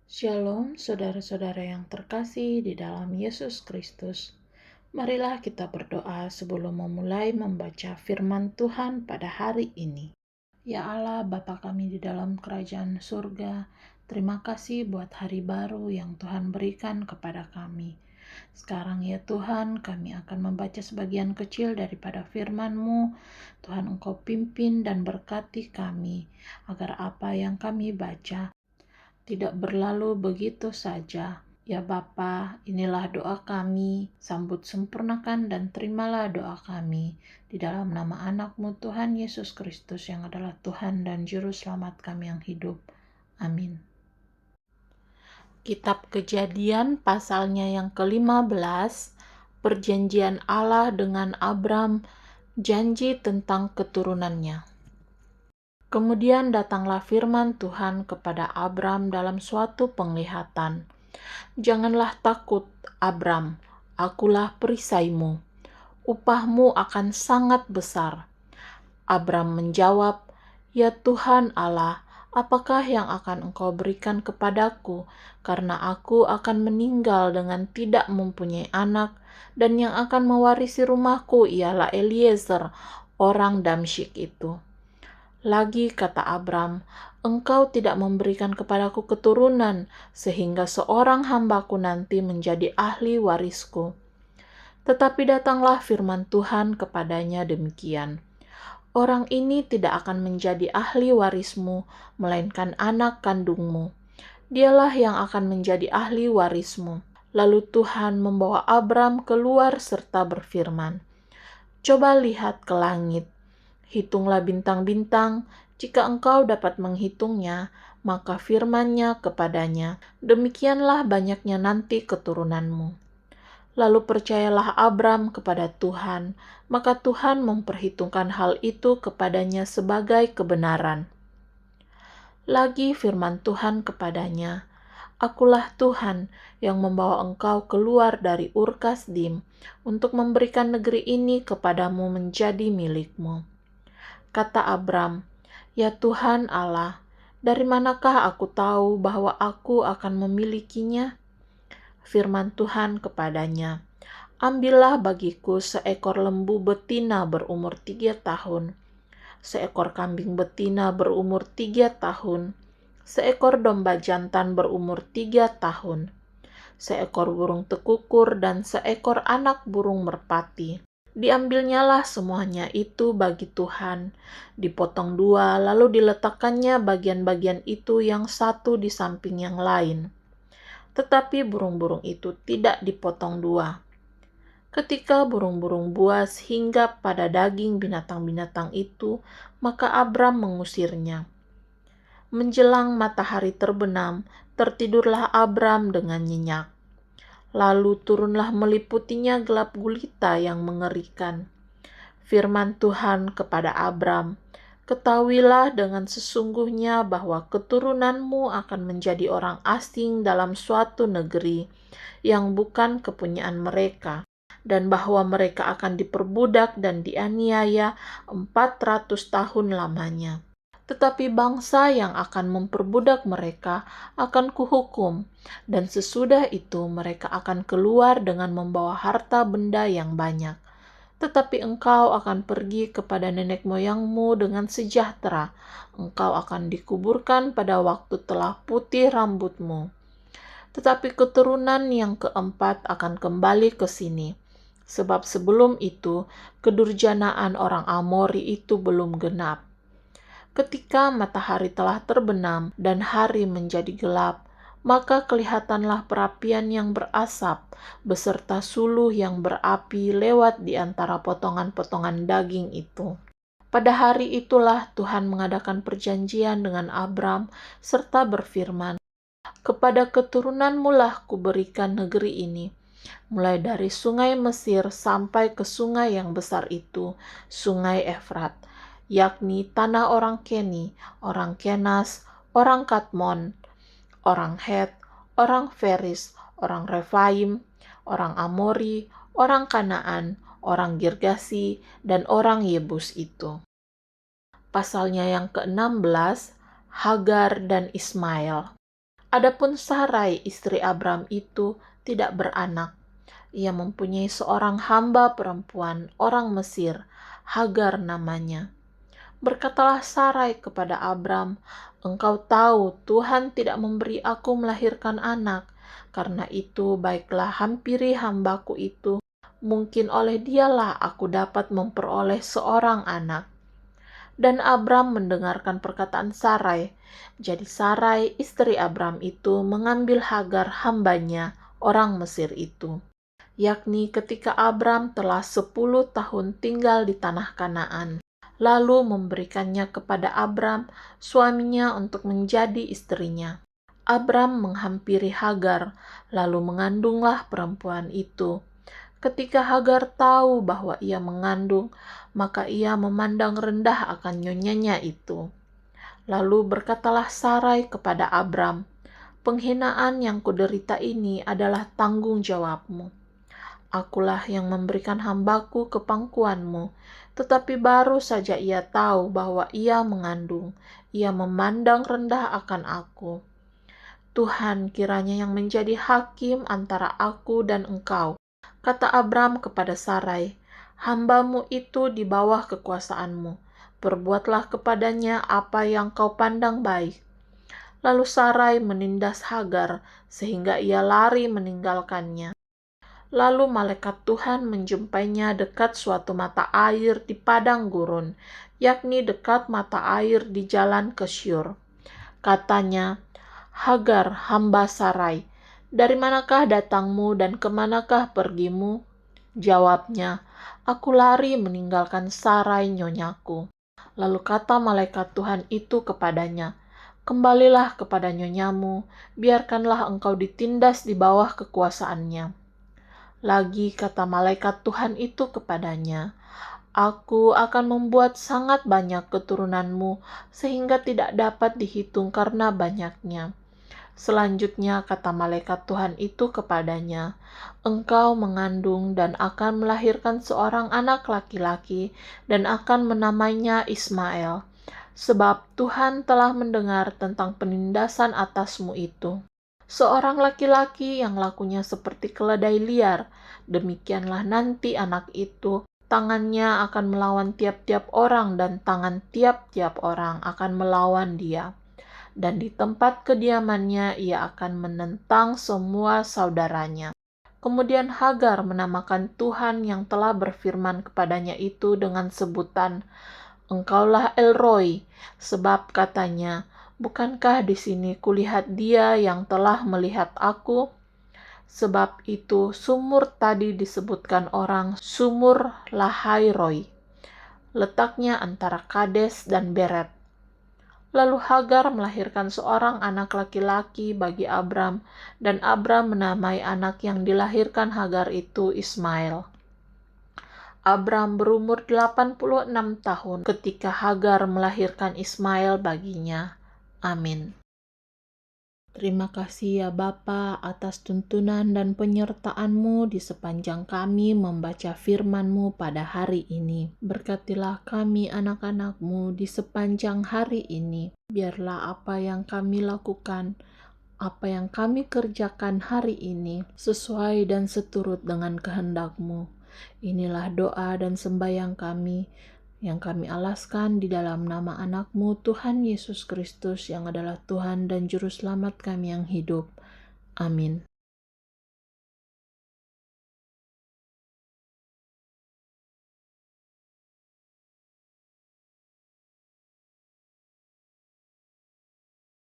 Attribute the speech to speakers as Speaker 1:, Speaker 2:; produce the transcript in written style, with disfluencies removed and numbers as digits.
Speaker 1: Shalom, saudara-saudara yang terkasih di dalam Yesus Kristus. Marilah kita berdoa sebelum memulai membaca firman Tuhan pada hari ini. Ya Allah, Bapa kami di dalam kerajaan surga, terima kasih buat hari baru yang Tuhan berikan kepada kami. Sekarang ya Tuhan, kami akan membaca sebagian kecil daripada firman-Mu. Tuhan, Engkau pimpin dan berkati kami, agar apa yang kami baca tidak berlalu begitu saja. Ya Bapa, inilah doa kami, sambut sempurnakan dan terimalah doa kami. Di dalam nama anak-Mu Tuhan Yesus Kristus yang adalah Tuhan dan Juru Selamat kami yang hidup. Amin. Kitab Kejadian pasalnya yang ke-15, perjanjian Allah dengan Abram, janji tentang keturunannya. Kemudian datanglah firman Tuhan kepada Abram dalam suatu penglihatan. Janganlah takut, Abram, akulah perisaimu. Upahmu akan sangat besar. Abram menjawab, Ya Tuhan Allah, apakah yang akan Engkau berikan kepadaku, karena aku akan meninggal dengan tidak mempunyai anak, dan yang akan mewarisi rumahku ialah Eliezer, orang Damsyik itu. Lagi kata Abram, Engkau tidak memberikan kepadaku keturunan, sehingga seorang hambaku nanti menjadi ahli warisku. Tetapi datanglah firman Tuhan kepadanya demikian, Orang ini tidak akan menjadi ahli warismu, melainkan anak kandungmu. Dialah yang akan menjadi ahli warismu. Lalu Tuhan membawa Abram keluar serta berfirman, Coba lihat ke langit, hitunglah bintang-bintang, jika engkau dapat menghitungnya, maka firman-Nya kepadanya, demikianlah banyaknya nanti keturunanmu. Lalu percayalah Abram kepada Tuhan, maka Tuhan memperhitungkan hal itu kepadanya sebagai kebenaran. Lagi firman Tuhan kepadanya, Akulah Tuhan yang membawa engkau keluar dari Ur Kasdim untuk memberikan negeri ini kepadamu menjadi milikmu. Kata Abram, Ya Tuhan Allah, dari manakah aku tahu bahwa aku akan memilikinya? Firman Tuhan kepadanya, Ambillah bagiku seekor lembu betina berumur 3 tahun, seekor kambing betina berumur 3 tahun, seekor domba jantan berumur 3 tahun, seekor burung tekukur dan seekor anak burung merpati. Diambilnyalah semuanya itu bagi Tuhan, dipotong 2, lalu diletakkannya bagian-bagian itu yang satu di samping yang lain. Tetapi burung-burung itu tidak dipotong 2. Ketika burung-burung buas hinggap pada daging binatang-binatang itu, maka Abram mengusirnya. Menjelang matahari terbenam, tertidurlah Abram dengan nyenyak. Lalu turunlah meliputinya gelap gulita yang mengerikan. Firman Tuhan kepada Abram, Ketahuilah dengan sesungguhnya bahwa keturunanmu akan menjadi orang asing dalam suatu negeri yang bukan kepunyaan mereka, dan bahwa mereka akan diperbudak dan dianiaya 400 tahun lamanya. Tetapi bangsa yang akan memperbudak mereka akan kuhukum, dan sesudah itu mereka akan keluar dengan membawa harta benda yang banyak. Tetapi engkau akan pergi kepada nenek moyangmu dengan sejahtera. Engkau akan dikuburkan pada waktu telah putih rambutmu. Tetapi keturunan yang keempat akan kembali ke sini. Sebab sebelum itu, kedurjanaan orang Amori itu belum genap. Ketika matahari telah terbenam dan hari menjadi gelap, maka kelihatanlah perapian yang berasap beserta suluh yang berapi lewat di antara potongan-potongan daging itu. Pada hari itulah Tuhan mengadakan perjanjian dengan Abram serta berfirman, Kepada keturunanmu lah kuberikan negeri ini, mulai dari sungai Mesir sampai ke sungai yang besar itu, sungai Efrat, yakni tanah orang Keni, orang Kenas, orang Kadmon, orang Het, orang Feris, orang Refaim, orang Amori, orang Kanaan, orang Girgasi, dan orang Yebus itu. Pasalnya yang ke-16, Hagar dan Ismail. Adapun Sarai, istri Abram itu tidak beranak. Ia mempunyai seorang hamba perempuan orang Mesir, Hagar namanya. Berkatalah Sarai kepada Abram, "Engkau tahu Tuhan tidak memberi aku melahirkan anak. Karena itu baiklah hampiri hambaku itu. Mungkin oleh dialah aku dapat memperoleh seorang anak." Dan Abram mendengarkan perkataan Sarai. Jadi Sarai, istri Abram itu mengambil Hagar hambanya, orang Mesir itu. Yakni ketika Abram telah 10 tahun tinggal di tanah Kanaan. Lalu memberikannya kepada Abram, suaminya, untuk menjadi istrinya. Abram menghampiri Hagar, lalu mengandunglah perempuan itu. Ketika Hagar tahu bahwa ia mengandung, maka ia memandang rendah akan nyonyanya itu. Lalu berkatalah Sarai kepada Abram, "Penghinaan yang kuderita ini adalah tanggung jawabmu. Akulah yang memberikan hambaku ke pangkuanmu." Tetapi baru saja ia tahu bahwa ia mengandung, ia memandang rendah akan aku. Tuhan kiranya yang menjadi hakim antara aku dan engkau. Kata Abram kepada Sarai, "Hambamu itu di bawah kekuasaanmu. Perbuatlah kepadanya apa yang kau pandang baik." Lalu Sarai menindas Hagar, sehingga ia lari meninggalkannya. Lalu malaikat Tuhan menjumpainya dekat suatu mata air di padang gurun, yakni dekat mata air di jalan ke Syur. Katanya, "Hagar, hamba Sarai, dari manakah datangmu dan kemanakah pergimu?" Jawabnya, "Aku lari meninggalkan Sarai nyonyaku." Lalu kata malaikat Tuhan itu kepadanya, "Kembalilah kepada nyonyamu, biarkanlah engkau ditindas di bawah kekuasaannya." Lagi kata malaikat Tuhan itu kepadanya, "Aku akan membuat sangat banyak keturunanmu, sehingga tidak dapat dihitung karena banyaknya." Selanjutnya kata malaikat Tuhan itu kepadanya, "Engkau mengandung dan akan melahirkan seorang anak laki-laki dan akan menamainya Ismail, sebab Tuhan telah mendengar tentang penindasan atasmu itu. Seorang laki-laki yang lakunya seperti keledai liar, demikianlah nanti anak itu. Tangannya akan melawan tiap-tiap orang dan tangan tiap-tiap orang akan melawan dia. Dan di tempat kediamannya ia akan menentang semua saudaranya." Kemudian Hagar menamakan Tuhan yang telah berfirman kepadanya itu dengan sebutan, "Engkaulah El Roi," sebab katanya, "Bukankah di sini kulihat Dia yang telah melihat aku?" Sebab itu sumur tadi disebutkan orang Sumur Lahai Roi. Letaknya antara Kades dan Beret. Lalu Hagar melahirkan seorang anak laki-laki bagi Abram, dan Abram menamai anak yang dilahirkan Hagar itu Ismail. Abram berumur 86 tahun ketika Hagar melahirkan Ismail baginya. Amin. Terima kasih ya Bapa atas tuntunan dan penyertaan-Mu di sepanjang kami membaca firman-Mu pada hari ini. Berkatilah kami anak-anak-Mu di sepanjang hari ini. Biarlah apa yang kami lakukan, apa yang kami kerjakan hari ini sesuai dan seturut dengan kehendak-Mu. Inilah doa dan sembahyang kami yang kami alaskan di dalam nama anak-Mu Tuhan Yesus Kristus yang adalah Tuhan dan Juru Selamat kami yang hidup. Amin.